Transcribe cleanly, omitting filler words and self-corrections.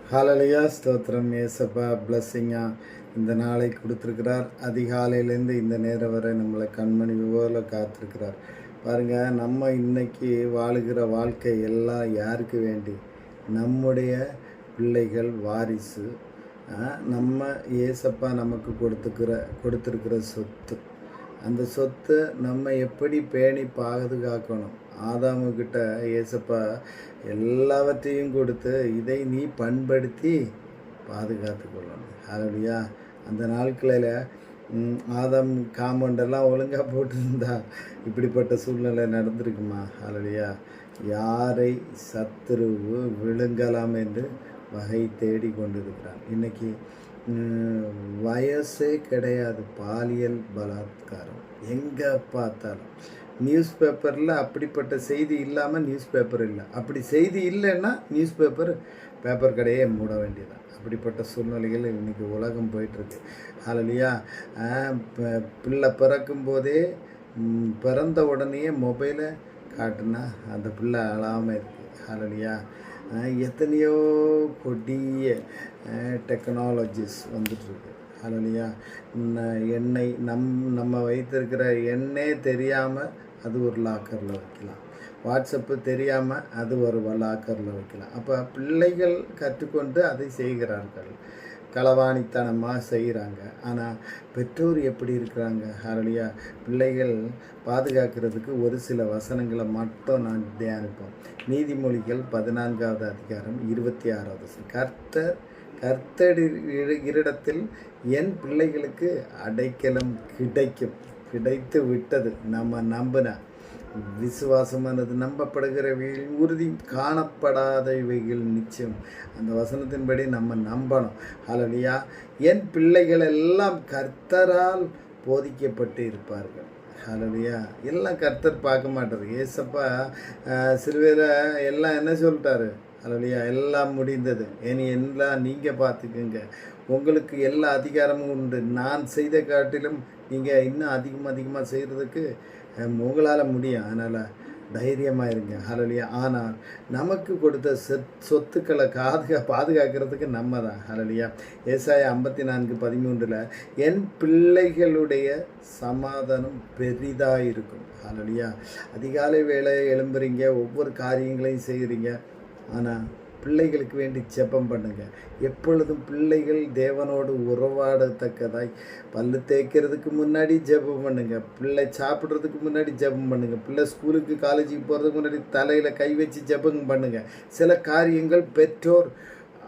ஹalleluya ஸ்தோத்திரம் ஏசப்பா பிளஸ்ஸிங்காக இந்த நாளை கொடுத்துருக்கிறார். அதிகாலையிலேருந்து இந்த நேரம் வரை நம்மளை கண்மணி போல காத்திருக்கிறார். பாருங்கள், நம்ம இன்னைக்கு வாழுகிற வாழ்க்கை எல்லாம் யாருக்கு வேண்டி? நம்முடைய பிள்ளைகள் வாரிசு. நம்ம ஏசப்பா நமக்கு கொடுத்துருக்கிற சொத்து. அந்த சொத்தை நம்ம எப்படி பேணி பாதுகாக்கணும்? ஆதாமுக்கிட்ட ஏசப்பா எல்லாவற்றையும் கொடுத்து இதை நீ பண்படுத்தி பாதுகாத்து கொள்ளணும். ஹalleluya. அந்த நாட்களில் ஆதாம் காம்பவுண்டெல்லாம் ஒழுங்காக போட்டிருந்தா இப்படிப்பட்ட சூழ்நிலை நடந்திருக்குமா? ஹalleluya. யாரை சத்துருவு விழுங்கலாம் என்று வகை தேடி கொண்டிருக்கிறான். இன்னைக்கு வயசே கிடையாது. பாலியல் பலாத்காரம் எங்கே பார்த்தாலும். நியூஸ் பேப்பரில் அப்படிப்பட்ட செய்தி இல்லாமல் நியூஸ் பேப்பர் இல்லை. அப்படி செய்தி இல்லைன்னா நியூஸ் பேப்பர் கடையே மூட வேண்டியதான். அப்படிப்பட்ட சூழ்நிலைகள் இன்றைக்கி உலகம் போயிட்டுருக்கு. ஹalleluya. பிள்ளை பிறக்கும் போதே பிறந்த உடனே மொபைலை காட்டுனா அந்த பிள்ளை அழாமல் இருக்குது. ஹalleluya. எத்தனையோ கொடிய டெக்னாலஜிஸ் வந்துட்டுருக்கு. ஹalleluya. எண்ணெய் நம்ம வைத்திருக்கிற எண்ணெய் தெரியாமல் அது ஒரு லாக்கரில் வைக்கலாம். வாட்ஸ்அப்பு தெரியாமல் அது ஒரு லாக்கரில் வைக்கலாம். அப்போ பிள்ளைகள் கற்றுக்கொண்டு அதை செய்கிறார்கள். களவாணித்தனமாக செய்கிறாங்க. ஆனால் பெற்றோர் எப்படி இருக்கிறாங்க? ஹalleluya. பிள்ளைகள் பாதுகாக்கிறதுக்கு ஒரு சில வசனங்களை மட்டும் நான் தியானிப்போம். நீதிமொழிகள் 14வது அதிகாரம் 26வது வசனம். கர்த்தரிடத்தில் என் பிள்ளைகளுக்கு அடைக்கலம் கிடைத்து விட்டது. நம்ம நம்பின விசுவாசமானது நம்பப்படுகிறவைகள் உறுதி, காணப்படாதவைகள் நிச்சயம். அந்த வசனத்தின்படி நம்ம நம்பணும். ஹalleluya. என் பிள்ளைகள் எல்லாம் கர்த்தரால் போதிக்கப்பட்டு இருப்பார்கள். ஹalleluya. எல்லாம் கர்த்தர் பார்க்க மாட்டார். ஏசப்பா சிலுவையில் எல்லாம் என்ன சொல்லிட்டாரு? ஹalleluya. எல்லாம் முடிந்தது, இனி எல்லாம் நீங்கள் பார்த்துக்குங்க, உங்களுக்கு எல்லா அதிகாரமும் உண்டு, நான் செய்த காட்டிலும் நீங்கள் இன்னும் அதிகமாக செய்கிறதுக்கு உங்களால் முடியும். அதனால் தைரியமாக இருங்க. ஹalleluya. ஆனால் நமக்கு கொடுத்த சொத்துக்களை பாதுகாக்கிறதுக்கு நம்ம தான். ஹalleluya. ஏசாயா 54:13 என் பிள்ளைகளுடைய சமாதானம் பெரிதாக இருக்கும். ஹalleluya. அதிகாலை வேளை எழும்புறீங்க, ஒவ்வொரு காரியங்களையும் செய்கிறீங்க. ஆனால் பிள்ளைகளுக்கு வேண்டி ஜெபம் பண்ணுங்கள். எப்பொழுதும் பிள்ளைகள் தேவனோடு உறவாடத்தக்கதாய் பல்லு தேய்க்கிறதுக்கு முன்னாடி ஜெபம் பண்ணுங்கள். பிள்ளை சாப்பிட்றதுக்கு முன்னாடி ஜெபம் பண்ணுங்கள். பிள்ளை ஸ்கூலுக்கு காலேஜுக்கு போகிறதுக்கு முன்னாடி தலையில் கை வச்சு ஜெபம் பண்ணுங்கள். சில காரியங்கள் பெற்றோர்